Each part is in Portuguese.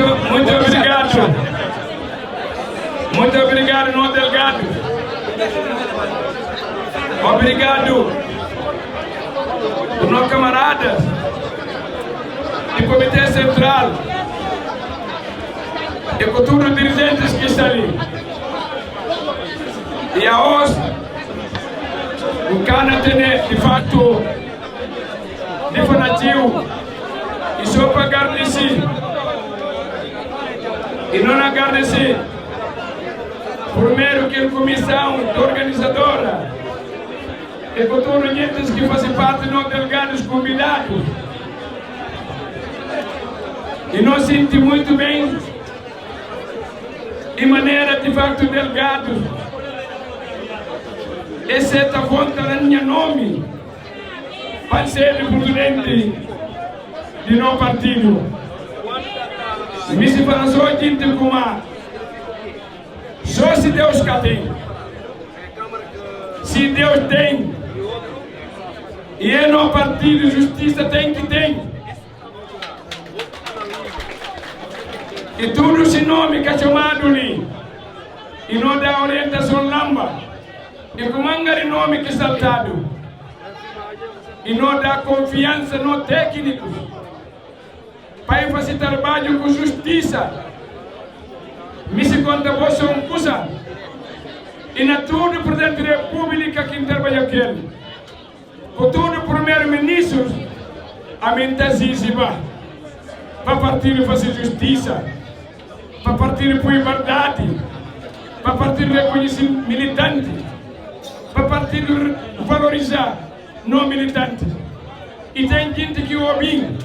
Muito obrigado. Muito obrigado, Nuno Delgado. Obrigado, os nossos camaradas do Comitê Central e com todos os dirigentes que estão ali. E a hoje, o Cana tem, de fato, definitivo e só para agradecer. E não agradecer, primeiro que a comissão organizadora e com todos os gente que fazem parte dos delegados convidados. E nós sentimos muito bem, de maneira de facto delegados, exceto a conta da minha nome, para ser o presidente de nosso partido. Me se fala só gente como só se Deus cá tem. Se Deus tem, e é no partido justiça tem que tem. E tudo esse nome que é chamado ali, e não dá orientação lamba, e como angari nome que é saltado, e não dá confiança no técnico, para fazer trabalho com justiça. Me se conta você coisa, e na tudo por dentro da República que trabalha aquele, com todo o primeiro-ministro, a mentazíssima, para partir fazer justiça, para partir por liberdade, para partir reconhecer militante, para partir valorizar não militante. E tem gente que ouve,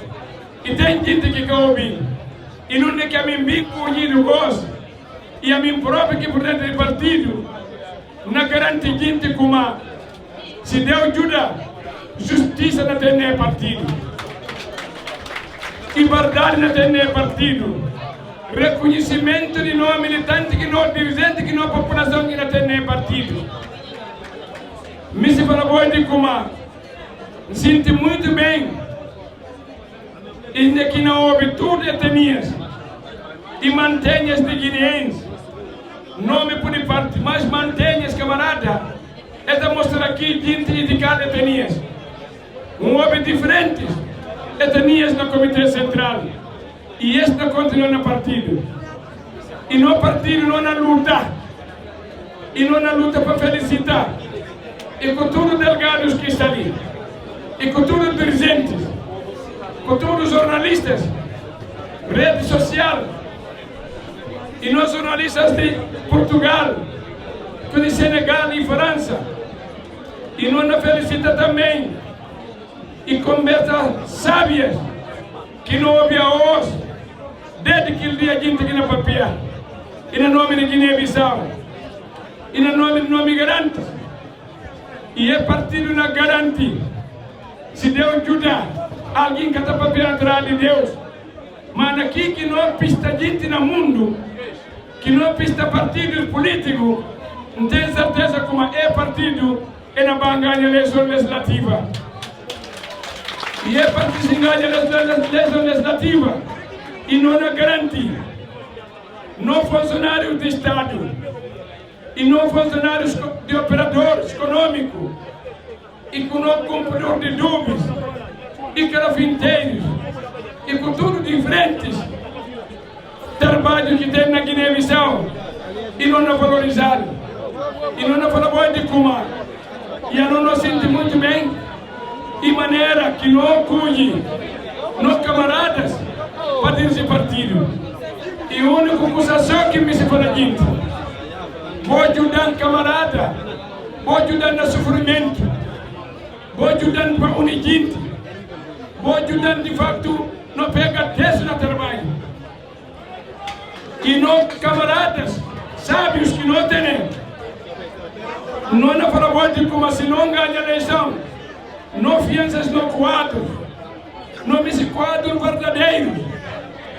e tem gente que ouve, e não é que a mim bico o gosto, e a mim próprio que por dentro do partido, não garante gente como se Deus ajuda, justiça não tem nem partido, liberdade não tem nem partido, reconhecimento de não militante, que não dirigente, que não população que não tem nem partido. Me se fala bom de como sinto muito bem, ainda que não houve tudo etnias e mantenha as de guineenses, nome por parte, mas mantenha as camaradas, é de mostrar aqui gente de cada etnias. Um houve diferentes etnias no Comitê Central e esta continua no partido. E no partido não na luta, e não na luta para felicitar, e com todos os delegados que estão ali, e com todos os dirigentes, com todos os jornalistas, rede social, e nós jornalistas de Portugal, de Senegal e França, e nós felicita também, e conversas sábias, que não houve a hoje, desde aquele dia a gente aqui na papia, e no nome de Guiné-Bissau, e no nome garante, e é partido na garante, se Deus ajuda, alguém que está papia atrás de Deus, mas aqui que não pista gente no mundo, que não pista partidos políticos, não tem certeza como é partido e não vai ganhar a eleição legislativa. E é partido que ganha a eleição legislativa e não é garante. Não funcionários de Estado e não funcionários de operadores econômicos e com não cumpridor de dúvidas e carafinteiros e com tudo diferentes trabalho que tem na Guiné-Bissau e não é valorizado e não é falado de como e a não sente muito bem e maneira que não acolhe nos camaradas para esse partido e a única acusação que me se fala gente vou ajudar o camarada, vou ajudar no sofrimento, vou ajudar para unir gente, vou ajudar de facto não pega texto no trabalho. E não camaradas sábios que não têm, não na favor de como se não ganha eleição, não fianças no quadro, não me se quadro verdadeiro,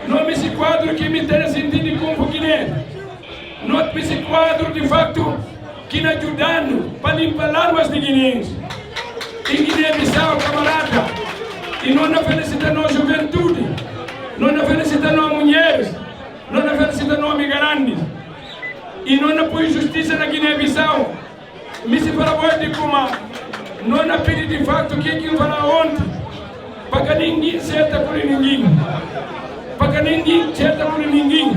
não me se quadro que me tem sentido como Guiné, não me se quadro de facto que não ajudando para limpar armas de guineenses. Em Guiné-Bissau, camarada, e não felicitando a juventude, não felicitando as mulheres, anos. E não apoia justiça na Guiné-Bissau. Me se fala de como não há pedido de fato que fala ontem. Para que ninguém senta por ninguém. Para que ninguém senta por ninguém.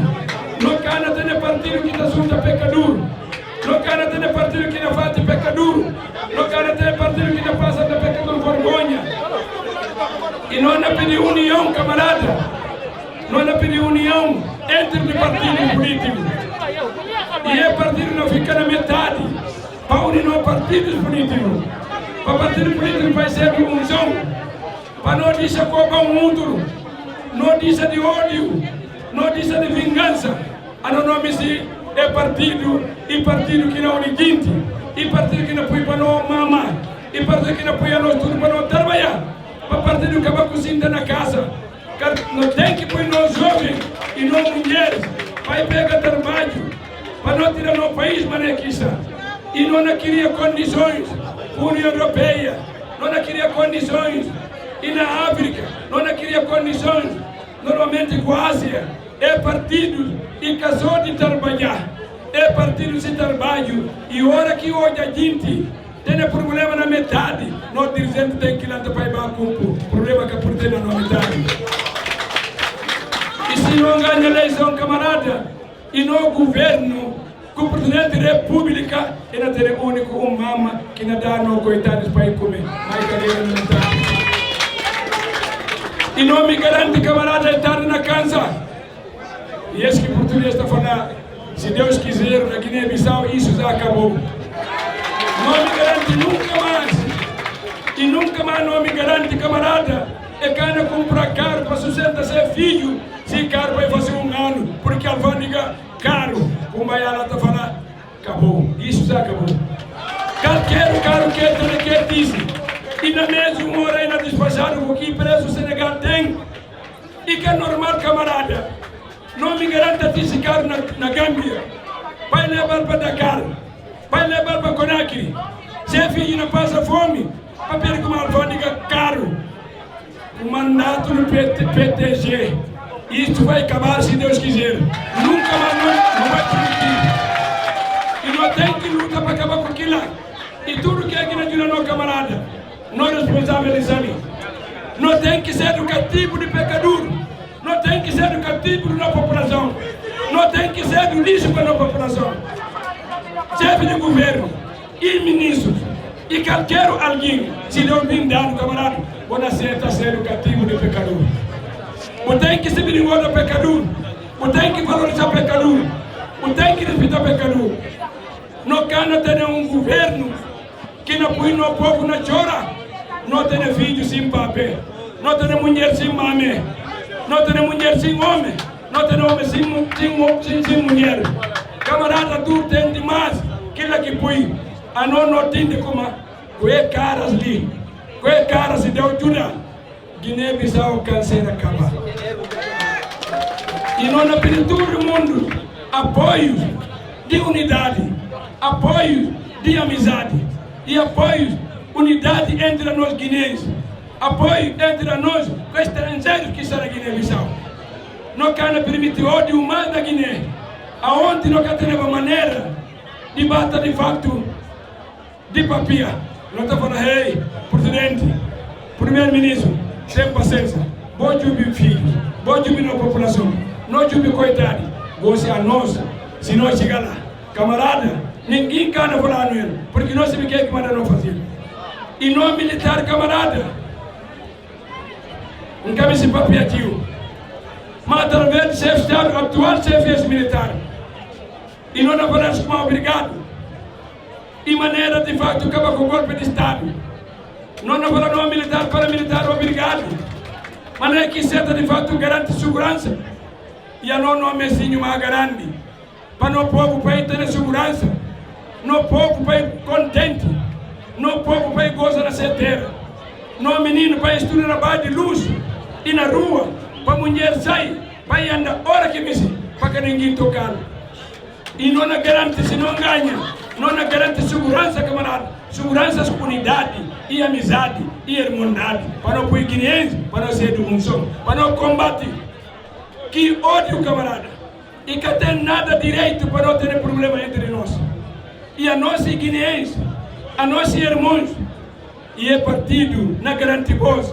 Não cana ter partido que está junto a pecador. Não cana ter partido que não faz pecador. Não cana ter partido que não passa de pecador vergonha. E não há pedido união, camarada. Não há pedido união entre os partidos políticos. E o partido não fica na metade. Para unir os partidos políticos. Para o partido político vai ser de unção. Para não dizer como um outro. Não dizer de ódio. Não dizer de vingança. A não nome se é partido. E partido que não uniginte. E partido que não põe para não mamar. E partido que não põe a nós tudo para não trabalhar. Para partido que acaba cozinhando na casa. Não tem que pôr nós jovens e nós mulheres. Vai pegar trabalho. Para não tirar no país, manequista. E não queria condições. União Europeia. Não queria condições. E na África. Não queria condições. Normalmente com a Ásia. É partido e casou de trabalhar. É partido de trabalho. E hora que hoje a gente tem problema na metade. Nós dirigentes tem que ir lá para ir para o problema que por ter na metade. E se não ganha eleição, camarada, e no governo, com o presidente da República, ele não tem o único mama que não dá no coitados para ir comer. Mas cadeira não está. E não me garante, camarada, estar na casa. E esse que o português está falando, se Deus quiser, na Guiné-Bissau, isso já acabou. Não me garante nunca mais. E nunca mais não me garante, camarada, é que anda comprar carro para sustentar seu filho. Se caro vai fazer um ano, porque a alfândega caro, como a ela está falando, acabou. Isso já acabou. Qualquer caro que disse. E na mesma hora ainda despacharam o que preço o Senegal tem. E que é normal, camarada. Não me garanta esse carro na Gâmbia. Vai levar para Dakar. Vai levar para Conakry. Se a filha não passa fome, vai pedir com uma alfândega caro. O mandato do PTG. Isso vai acabar se Deus quiser. Nunca mais não vai permitir. E não tem que lutar para acabar com aquilo. E tudo que é aqui na Jura, não, camarada. Não é responsáveis ali. Não tem que ser educativo de pecador. Não tem que ser educativo na população. Não tem que ser do lixo para a população. Chefe de governo e ministros e qualquer alguém, se Deus vir dar, camarada, vou aceitar ser educativo de pecador. Não tem que se vingar do pecador. Não tem que valorizar o pecador. Não tem que respeitar o pecador. Não cana ter um governo que não põe no povo na chora. Não tem filho sem papel. Não tem mulher sem mãe. Não tem mulher sem homem. Não tem homem sem mulher. Camarada, tu tem demais. Aquilo que põe. A não tem de como. Que caras ali. Que caras se deu ajuda. Guiné-Bissau canseira acabar. E nós pedimos todo mundo apoio de unidade, apoio de amizade e apoio, unidade entre nós guineenses, apoio entre nós com estrangeiros que estão na Guiné-Bissau. Não queremos permitir ódio mais da Guiné, aonde nós temos uma maneira de bater de fato de papia. Nós estamos falando, hey, presidente, primeiro-ministro, sem paciência, bom jubilo filho, bom jubilo na população, não jubilo coitado, você a nós, se nós chegar lá, camarada, ninguém quer falar com ele, porque nós sabemos o que manda não fazer. E não militar, camarada, não cabe esse papel aqui, mas através do chefe de Estado, atual chefe militar, e não falamos como obrigado, e maneira de fato acabar com o golpe de Estado. Não falamos militar para militar obrigado, mas não é que certa de fato garante segurança. E a não mesinho mais grande, para o povo para ter segurança, no povo para ir contente, no povo para ir gozar na terra, no menino para estudar na barra de luz e na rua, para a mulher sair, para ir andar hora que me para que ninguém tocar. E não garante se não ganha, não garante segurança, camarada, segurança, unidade e amizade e irmandade, para não pôr guineense, para não ser de unção, para não combater. Que ódio, camarada. e que tem nada direito para não ter problema entre nós. E a nós guineenses, a nossos irmãos, e é partido na garante voz,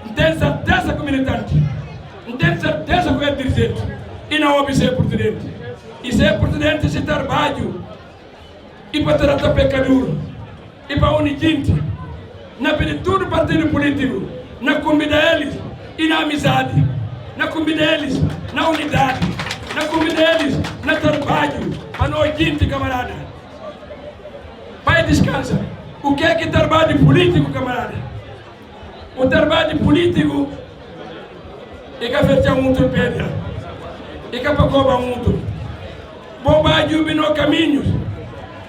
não tem certeza que o militante, não tem certeza que é dirigente, e não ouve ser presidente. E ser presidente se trabalho, e para tratar pecador, e para unir gente, na pedir tudo partido político, na convida eles, e na amizade, na convida eles, na unidade, na convida eles, na trabalho, para nós gente, camarada. Pai, descansa. O que é trabalho político, camarada? O trabalho político é que afeta muito pedra, é que apagoba muito. Bobagem no caminhos,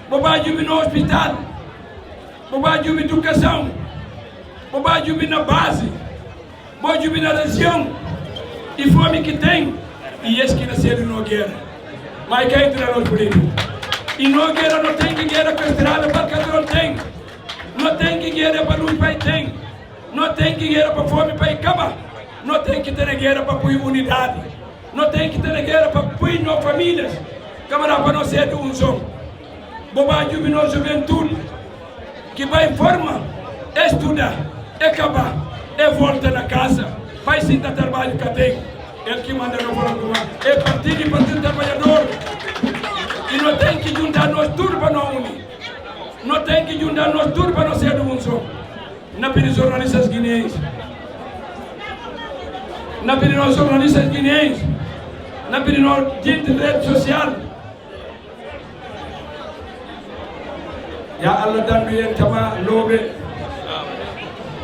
bobagem no hospital, bobagem na educação, bobagem na base, bobagem na região, e fome que tem, e esse que nasceu no guerra. Mas quem entra nos políticos? E no guerra não tem que guerra com a estrada, porque não tem. Não tem que guerra para luz, pai tem. Não tem que guerra para fome, pai acaba. Não tem que ter guerra para pôr unidade. Não tem que ter guerra para pôr nas famílias. Camarada, para não ser de um som. Bobagem de nossa juventude, que vai forma, estudar, acabar, e volta na casa, vai sentar trabalho que tem. Ele que manda não falar com é partido trabalhador. E não tem que juntar nós tudo para não unir. Não tem que juntar nós tudo para não ser de um som. Na pedir jornalistas guineenses. Na pedir nós jornalistas guineenses. Na pedir nós gente de rede social. Ya Allah dando yen tama lobe.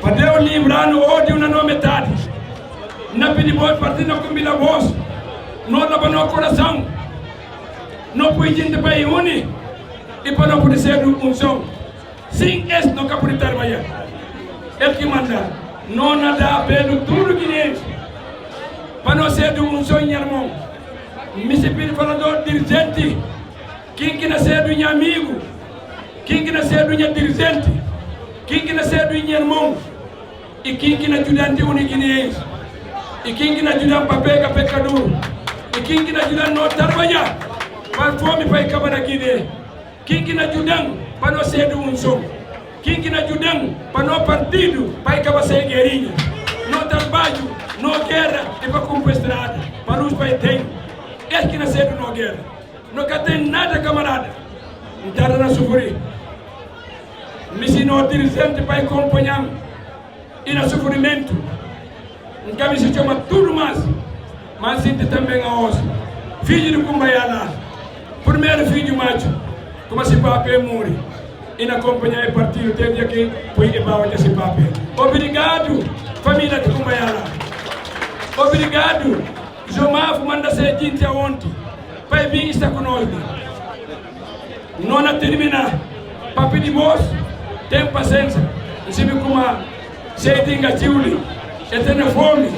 Padeu livrar no ódio na nome metade. Na pedir voz partido na combina voz. Não dá para no coração. Não pode gente para unir. E para não poder ser um som. Sim, esse não quer poder trabalhar. Ele que manda. Não nada pelo tudo guineense. Para não ser um som, irmão. Me se pede falador dirigente. Quem que nascer do meu amigo. Quem que nascer do meu dirigente. Quem que nascer do meu irmão. E quem que ajudante guineense. E quem que ajuda para pegar pecador. E quem que ajuda a não trabalhar. Para fome para acabar aqui de. Quem que ajuda para não ser de um som. Quem que ajuda para não partido para acabar sem guerrinha. Não trabalho, não guerra e para cumprir estrada. Para os pais tem. É que nascer de não guerra. Não tem nada, camarada. Então não sofrer. Me ensinou dirigente para acompanhar. E no sofrimento. Então me se chama tudo mais. Mas sinto também a osso. Filho de Cumbaiana. Primeiro filho macho, como se papai morre, e na companhia do partido teve aqui, foi embora desse papai. Obrigado, família de Cumbaiana. Obrigado, Jomaf manda ser gente ontem, para vir estar conosco. Não terminar, papai de voz, tem paciência, se me como se tem gatilho, e tem fome,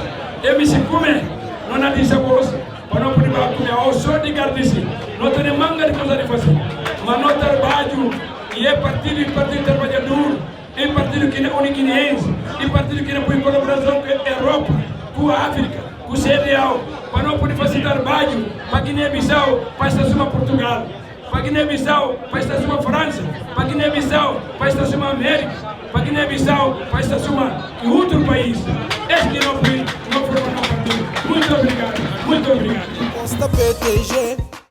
e me se come, não há de sabor. Para não poder comer, ao som de gardice, não tem manga de coisa de fazer. Mas não trabalho, e é partido trabalhador, é partido que não é guineense, é partido que não põe colaboração com a Europa, com a África, com o CDAO, para não poder fazer trabalho para Guiné-Bissau, para estação Portugal, para Guiné-Bissau, para estação França, para Guiné-Bissau, para estação América, para Guiné-Bissau, para estação em outro país. Este que não foi, não partido. Muito obrigado. Muito obrigado. Posta PTG,